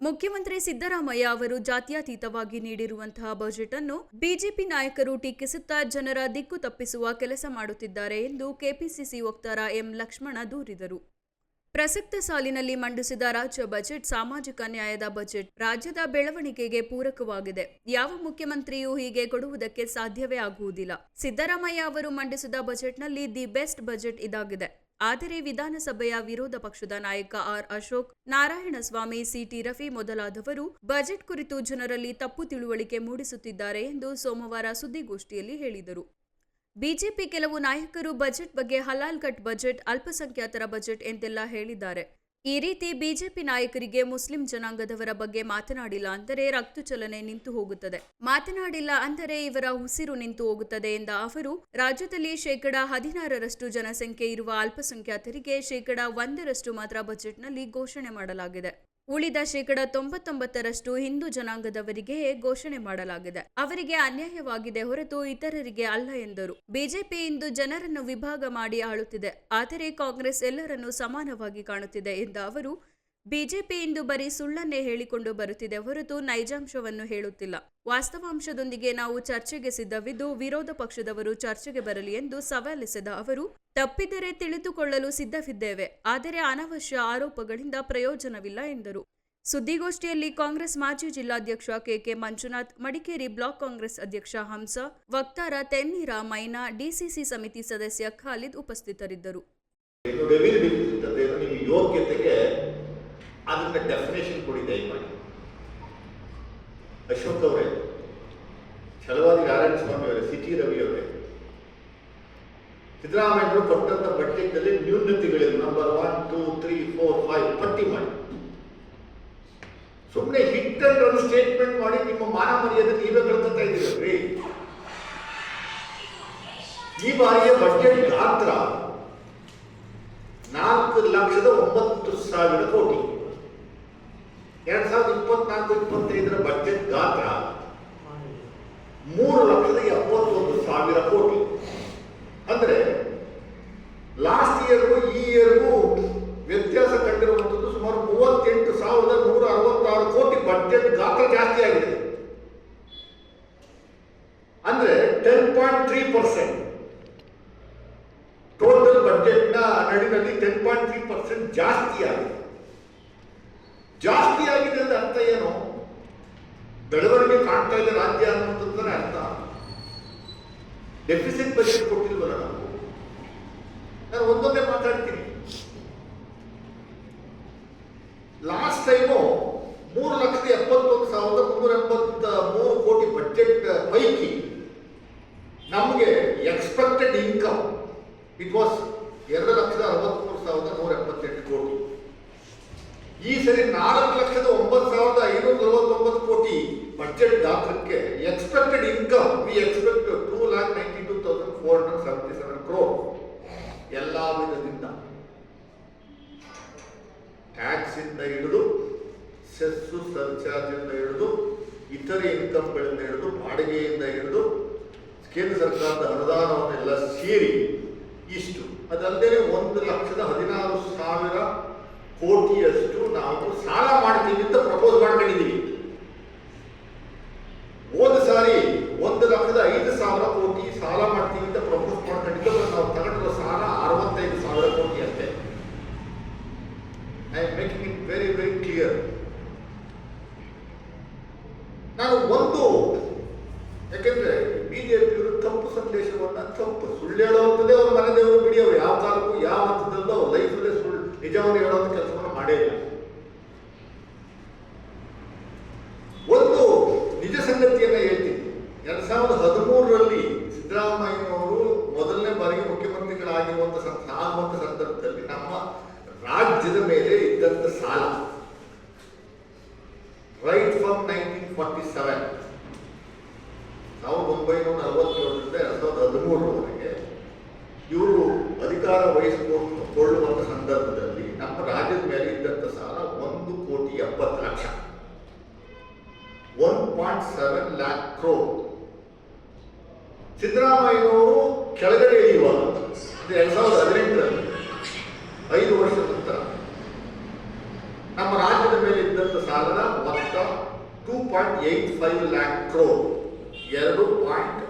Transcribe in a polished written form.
ಮುಖ್ಯಮಂತ್ರಿ ಸಿದ್ದರಾಮಯ್ಯ ಅವರು ಜಾತ್ಯತೀತವಾಗಿ ನೀಡಿರುವಂತಹ ಬಜೆಟ್ ಅನ್ನು ಬಿಜೆಪಿ ನಾಯಕರು ಟೀಕಿಸುತ್ತಾ ಜನರ ದಿಕ್ಕು ತಪ್ಪಿಸುವ ಕೆಲಸ ಮಾಡುತ್ತಿದ್ದಾರೆ ಎಂದು ಕೆಪಿಸಿಸಿ ವಕ್ತಾರ ಎಂ ಲಕ್ಷ್ಮಣ ದೂರಿದರು. ಪ್ರಸಕ್ತ ಸಾಲಿನಲ್ಲಿ ಮಂಡಿಸಿದ ರಾಜ್ಯ ಬಜೆಟ್ ಸಾಮಾಜಿಕ ನ್ಯಾಯದ ಬಜೆಟ್. ರಾಜ್ಯದ ಬೆಳವಣಿಗೆಗೆ ಪೂರಕವಾಗಿದೆ. ಯಾವ ಮುಖ್ಯಮಂತ್ರಿಯೂ ಹೀಗೆ ಕೊಡುವುದಕ್ಕೆ ಸಾಧ್ಯವೇ ಆಗುವುದಿಲ್ಲ. ಸಿದ್ದರಾಮಯ್ಯ ಅವರು ಮಂಡಿಸಿದ ಬಜೆಟ್ನಲ್ಲಿ ದಿ ಬೆಸ್ಟ್ ಬಜೆಟ್ ಇದಾಗಿದೆ. ಆದರೆ ವಿಧಾನಸಭೆಯ ವಿರೋಧ ಪಕ್ಷದ ನಾಯಕ ಆರ್ ಅಶೋಕ್, ನಾರಾಯಣಸ್ವಾಮಿ, ಸಿಟಿ ರಫಿ ಮೊದಲಾದವರು ಬಜೆಟ್ ಕುರಿತು ಜನರಲ್ಲಿ ತಪ್ಪು ತಿಳುವಳಿಕೆ ಮೂಡಿಸುತ್ತಿದ್ದಾರೆ ಎಂದು ಸೋಮವಾರ ಸುದ್ದಿಗೋಷ್ಠಿಯಲ್ಲಿ ಹೇಳಿದರು. ಬಿಜೆಪಿ ಕೆಲವು ನಾಯಕರು ಬಜೆಟ್ ಬಗ್ಗೆ ಹಲಾಲ್ ಕಟ್ ಬಜೆಟ್, ಅಲ್ಪಸಂಖ್ಯಾತರ ಬಜೆಟ್ ಎಂತೆಲ್ಲ ಹೇಳಿದ್ದಾರೆ. ಈ ರೀತಿ ಬಿಜೆಪಿ ನಾಯಕರಿಗೆ ಮುಸ್ಲಿಂ ಜನಾಂಗದವರ ಬಗ್ಗೆ ಮಾತನಾಡಿಲ್ಲ ಅಂದರೆ ರಕ್ತ ಚಲನೆ ನಿಂತು ಹೋಗುತ್ತದೆ, ಮಾತನಾಡಿಲ್ಲ ಅಂದರೆ ಇವರ ಉಸಿರು ನಿಂತು ಹೋಗುತ್ತದೆ ಎಂದ ಅವರು, ರಾಜ್ಯದಲ್ಲಿ 16% ಜನಸಂಖ್ಯೆ ಇರುವ ಅಲ್ಪಸಂಖ್ಯಾತರಿಗೆ 1% ಮಾತ್ರ ಬಜೆಟ್ನಲ್ಲಿ ಘೋಷಣೆ ಮಾಡಲಾಗಿದೆ. ಉಳಿದ 99% ಹಿಂದೂ ಜನಾಂಗದವರಿಗೆ ಘೋಷಣೆ ಮಾಡಲಾಗಿದೆ. ಅವರಿಗೆ ಅನ್ಯಾಯವಾಗಿದೆ ಹೊರತು ಇತರರಿಗೆ ಅಲ್ಲ ಎಂದರು. ಬಿಜೆಪಿ ಇಂದು ಜನರನ್ನು ವಿಭಾಗ ಮಾಡಿ ಆಳುತ್ತಿದೆ, ಆದರೆ ಕಾಂಗ್ರೆಸ್ ಎಲ್ಲರನ್ನೂ ಸಮಾನವಾಗಿ ಕಾಣುತ್ತಿದೆ ಎಂದ ಅವರು, ಬಿಜೆಪಿ ಇಂದು ಬರೀ ಸುಳ್ಳನ್ನೇ ಹೇಳಿಕೊಂಡು ಬರುತ್ತಿದೆ ಹೊರತು ನೈಜಾಂಶವನ್ನು ಹೇಳುತ್ತಿಲ್ಲ. ವಾಸ್ತವಾಂಶದೊಂದಿಗೆ ನಾವು ಚರ್ಚೆಗೆ ಸಿದ್ಧವಿದ್ದು ವಿರೋಧ ಪಕ್ಷದವರು ಚರ್ಚೆಗೆ ಬರಲಿ ಎಂದು ಸವಾಲೆಸೆದ ಅವರು, ತಪ್ಪಿದರೆ ತಿಳಿದುಕೊಳ್ಳಲು ಸಿದ್ಧವಿದ್ದೇವೆ, ಆದರೆ ಅನವಶ್ಯ ಆರೋಪಗಳಿಂದ ಪ್ರಯೋಜನವಿಲ್ಲ ಎಂದರು. ಸುದ್ದಿಗೋಷ್ಠಿಯಲ್ಲಿ ಕಾಂಗ್ರೆಸ್ ಮಾಜಿ ಜಿಲ್ಲಾಧ್ಯಕ್ಷ ಕೆಕೆ ಮಂಜುನಾಥ್, ಮಡಿಕೇರಿ ಬ್ಲಾಕ್ ಕಾಂಗ್ರೆಸ್ ಅಧ್ಯಕ್ಷ ಹಂಸ, ವಕ್ತಾರ ತೆನ್ನೀರ ಮೈನಾ, ಡಿಸಿಸಿ ಸಮಿತಿ ಸದಸ್ಯ ಖಾಲಿದ್ ಉಪಸ್ಥಿತರಿದ್ದರು. ಅದನ್ನ ಡೆಫಿನೇಷನ್ ಕೊಡಿ ದಯಮಾಡಿ. ಅಶೋಕ್ ಅವರೇ, ಛಲವಾದಿ ನಾರಾಯಣಸ್ವಾಮಿ ಅವರೇ, ಸಿಟಿ ರವಿ ಅವರೇ, ಸಿದ್ದರಾಮಯ್ಯರು ಕೊಟ್ಟಂತ ಬಜೆಟ್ನಲ್ಲಿ ನ್ಯೂನತೆಗಳಿವೆ. ನಂಬರ್ 1, 2, 3, 4, 5 ಪಟ್ಟಿ ಮಾಡಿ. ಸುಮ್ಮನೆ ಹಿಟ್ ಅಂಡ್ ರನ್ ಸ್ಟೇಟ್ಮೆಂಟ್ ಮಾಡಿ ನಿಮ್ಮ ಮಾನ ಮರ್ಯಾದೆ ನೀವೇ ಕಳ್ಕೊತಾ ಇದ್ದೀರಲ್ರಿ. ಈ ಬಾರಿಯ ಬಜೆಟ್ ಗಾತ್ರ 4,09,000 ಕೋಟಿ. 2024-25 ಬಜೆಟ್ ಗಾತ್ರ 3,71,000 ಕೋಟಿ. ಅಂದ್ರೆ ಲಾಸ್ಟ್ ಇಯರ್ಗೂ ಈ ಇಯರ್ಗೂ ವ್ಯತ್ಯಾಸ ಕಂಡಿರುವಂಥದ್ದು ಸುಮಾರು 38,166 ಕೋಟಿ ಬಜೆಟ್ ಗಾತ್ರ ಜಾಸ್ತಿ ಆಗಿದೆ. ಅಂದ್ರೆ 10.3% ಟೋಟಲ್ ಬಜೆಟ್ನ ನಡಿನಲ್ಲಿ 10.3% ಜಾಸ್ತಿ ಆಗಿದೆ. ಜಾಸ್ತಿ ಆಗಿದೆ ಅಂತ ಅರ್ಥ ಏನು? ಬೆಳವಣಿಗೆ ಕಾಣ್ತಾ ಇದೆ ರಾಜ್ಯ ಅನ್ನುವಂಥದ್ದನ್ನೇ ಅರ್ಥ. ಡೆಫಿಸಿಟ್ ಬಜೆಟ್ ಕೊಟ್ಟಿಲ್ವಲ್ಲ ನಾವು. ನಾನು ಒಂದೊಂದೇ ಮಾತಾಡ್ತೀನಿ. ಲಾಸ್ಟ್ ಟೈಮು 3,71,383 ಕೋಟಿ ಬಜೆಟ್ ಪೈಕಿ ನಮಗೆ ಎಕ್ಸ್ಪೆಕ್ಟೆಡ್ ಇನ್ಕಮ್ ಇಟ್ ವಾಸ್ 2,63,178 ಕೋಟಿ. ಈ ಸರಿ 4,09,549 ಕೋಟಿ ಬಜೆಟ್ ಗಾತ್ರಕ್ಕೆ expected income we expect 2,92,477 crore. ಎಲ್ಲ ವಿಧದಿಂದ ಟ್ಯಾಕ್ಸ್ ಇಂದ ಹಿಡಿದು, ಸೆಸ್ಸು ಸರ್ಚಾರ್ಜ್ ಇಂದ ಹಿಡಿದು, ಇತರೆ ಇನ್ಕಮ್ಗಳಿಂದ ಹಿಡಿದು, ಬಾಡಿಗೆಯಿಂದ ಹಿಡಿದು, ಕೇಂದ್ರ ಸರ್ಕಾರದ ಅನುದಾನವನ್ನೆಲ್ಲ ಸೇರಿ ಇಷ್ಟು. ಅದಲ್ಲದೆ 1,16,000 ಕೋಟಿಯಷ್ಟು ನಾವು ಸಾಲ ಮಾಡ್ತೀವಿ ಅಂತ ಪ್ರಪೋಸ್ ಮಾಡ್ಕೊಂಡಿದ್ದೀವಿ. ಹೋದ ಸಾರಿ 1,05,000 ಕೋಟಿ ಸಾಲ ಮಾಡ್ತೀವಿ ಅಂತ ಪ್ರಪೋಸ್ ಮಾಡ್ಕೊಂಡಿದ್ದು ನಾವು ತಗೊಂಡಿರೋ ಸಾಲ 65,000 ಕೋಟಿ ಅಷ್ಟೇ. I am making it very very clear. ನಾನು ಯಾಕೆಂದ್ರೆ ಬಿಜೆಪಿಯವರು ತಪ್ಪು ಸಂದೇಶವನ್ನ, ತಪ್ಪು ಸುಳ್ಳು ಹೇಳುವಂಥದ್ದೇ ಅವ್ರ ಮನೆ ದೇವರು ಬಿಡಿ. ಅವರು ಯಾವ ಕಾಲಕ್ಕೂ ಯಾವ ಹಂತದಲ್ಲೂ ಅವ್ರ ಲೈಫಲ್ಲೇ ಸುಳ್ಳು ನಿಜವನ್ನು ಹೇಳುವಂಥ ಕೆಲಸವನ್ನು ಮಾಡೇ ಇಲ್ಲ. ಒಂದು ನಿಜ ಸಂಗತಿಯನ್ನ ಹೇಳ್ತೀನಿ. 2013ರಲ್ಲಿ ಸಿದ್ದರಾಮಯ್ಯನವರು ಮೊದಲನೇ ಬಾರಿಗೆ ಮುಖ್ಯಮಂತ್ರಿಗಳಾಗಿರುವಂತ ಸಂದರ್ಭದಲ್ಲಿ ನಮ್ಮ ರಾಜ್ಯದ ಮೇಲೆ ಇದ್ದಂತ ಸಾಲ ರೈಟ್ ಫ್ರಮ್ 1947 1947ರಿಂದ 2013ರವರೆಗೆ ಇವರು ಅಧಿಕಾರ ವಹಿಸಿಕೊಳ್ಳುವಂತ ಸಂದರ್ಭದಲ್ಲಿ ನಮ್ಮ ರಾಜ್ಯದ ಮೇಲೆ ಇದ್ದಂತ ಸಾಲ 1,70,00,000 1.7 lakh crore. ಸಿದ್ದರಾಮಯ್ಯನವರು ಕೆಳಗಡೆ ಇಳಿಯುವಾಗ 2018ರಲ್ಲಿ 5 ವರ್ಷದ ನಂತರ ನಮ್ಮ ರಾಜ್ಯದ ಮೇಲೆ ಇದ್ದಂತ ಸಾಲನ 3.85 lakh crore. 2.85